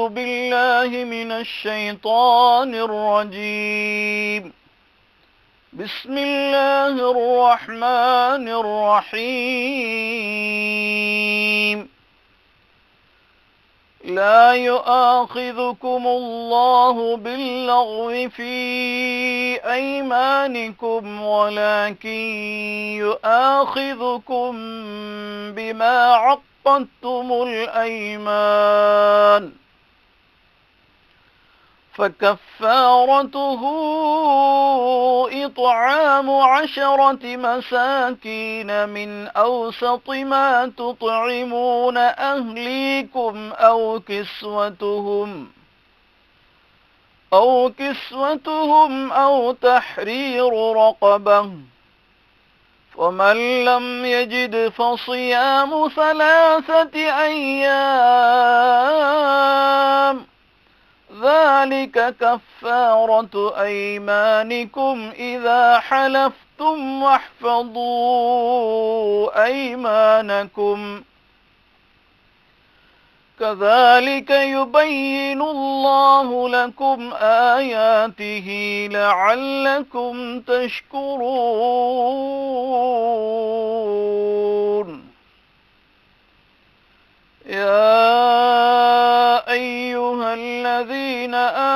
بالله من الشيطان الرجيم. بسم الله الرحمن الرحيم. لا يؤاخذكم الله باللغو في أيمانكم ولكن يؤاخذكم بما عقدتم الأيمان فكفارته إطعام 10 مساكين من أوسط ما تطعمون أهليكم أو كسوتهم أو تحرير رقبة، ومن لم يجد فصيام 3 أيام ذلك كفارة أيمانكم إذا حلفتم واحفظوا أيمانكم كذلك يبين الله لكم آياته لعلكم تشكرون. يا أيها الذين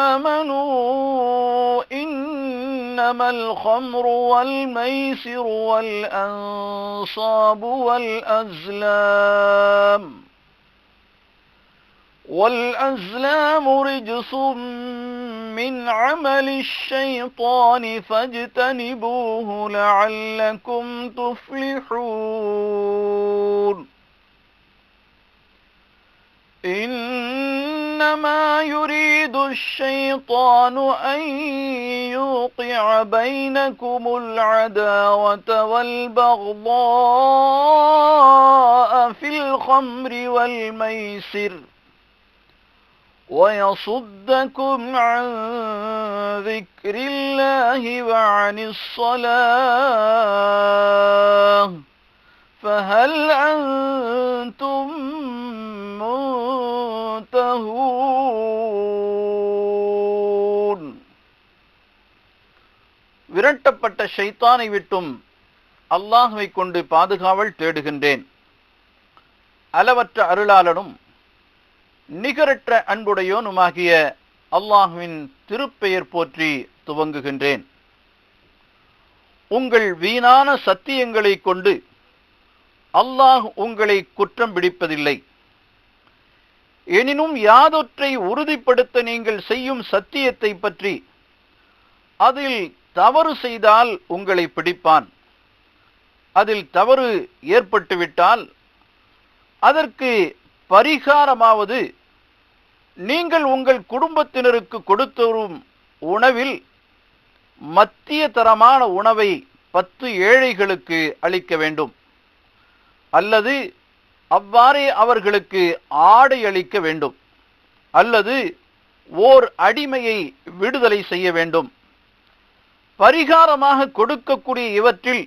آمنوا إنما الخمر والميسر والأنصاب والأزلام رجس من عمل الشيطان فاجتنبوه لعلكم تفلحون. إنما يريد الشيطان أن يوقع بينكم العداوة والبغضاء في الخمر والميسر ويصدكم عن ذكر الله وعن الصلاة فهل أنتم منتهون. விரட்டப்பட்ட ஷைத்தானை விட்டும் அல்லாஹ்வை கொண்டு பாதுகாவல் தேடுகின்றேன். அளவற்ற அருளாளனும் நிகரற்ற அன்புடையோனுமாகிய அல்லாஹ்வின் திருப்பெயர் போற்றி துவங்குகின்றேன். உங்கள் வீணான சத்தியங்களை கொண்டு அல்லாஹ் உங்களை குற்றம் பிடிப்பதில்லை. எனினும் யாதொற்றை உறுதிப்படுத்த நீங்கள் செய்யும் சத்தியத்தை பற்றி அதில் தவறு செய்தால் உங்களை பிடிப்பான். அதில் தவறு ஏற்பட்டுவிட்டால் அதற்கு பரிகாரமாவது நீங்கள் உங்கள் குடும்பத்தினருக்கு கொடுத்து வரும் உணவில் மத்திய தரமான உணவை 10 ஏழைகளுக்கு அளிக்க வேண்டும், அல்லது அவ்வாறே அவர்களுக்கு ஆடை அளிக்க வேண்டும், அல்லது ஓர் அடிமையை விடுதலை செய்ய வேண்டும். பரிகாரமாக கொடுக்கக்கூடிய இவற்றில்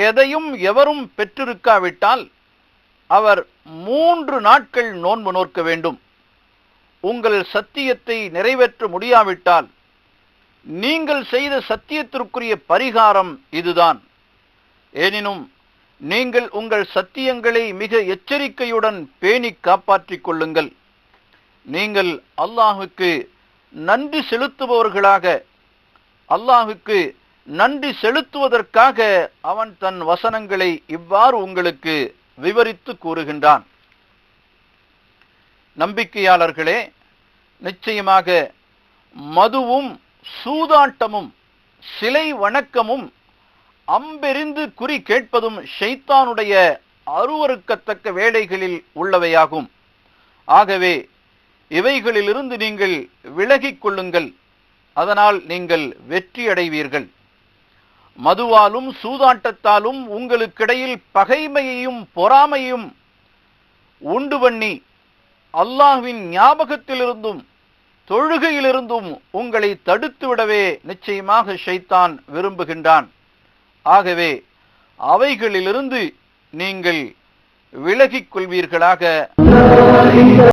எதையும் எவரும் பெற்றிருக்காவிட்டால் அவர் 3 நாட்கள் நோன்பு நோக்க வேண்டும். உங்கள் சத்தியத்தை நிறைவேற்ற முடியாவிட்டால் நீங்கள் செய்த சத்தியத்திற்குரிய பரிகாரம் இதுதான். எனினும் நீங்கள் உங்கள் சத்தியங்களை மிக எச்சரிக்கையுடன் பேணி காப்பாற்றிக் கொள்ளுங்கள். நீங்கள் அல்லாஹுக்கு நன்றி செலுத்துபவர்களாக, அல்லாஹுக்கு நன்றி செலுத்துவதற்காக அவன் தன் வசனங்களை இவ்வாறு உங்களுக்கு விவரித்து கூறுகின்றான். நம்பிக்கையாளர்களே, நிச்சயமாக மதுவும் சூதாட்டமும் சிலை வணக்கமும் அம்பெறிந்து குறி கேட்பதும் ஷைத்தானுடைய அருவருக்கத்தக்க வேலைகளில் உள்ளவையாகும். ஆகவே இவைகளிலிருந்து நீங்கள் விலகிக் கொள்ளுங்கள், அதனால் நீங்கள் வெற்றி அடைவீர்கள். மதுவாலும் சூதாட்டத்தாலும் உங்களுக்கிடையில் பகைமையையும் பொறாமையும் உண்டு பண்ணி அல்லாஹ்வின் ஞாபகத்திலிருந்தும் தொழுகையிலிருந்தும் உங்களை தடுத்துவிடவே நிச்சயமாக ஷைத்தான் விரும்புகின்றான். ஆகவே அவைகளிலிருந்து நீங்கள் விலகிக் கொள்வீர்களாக.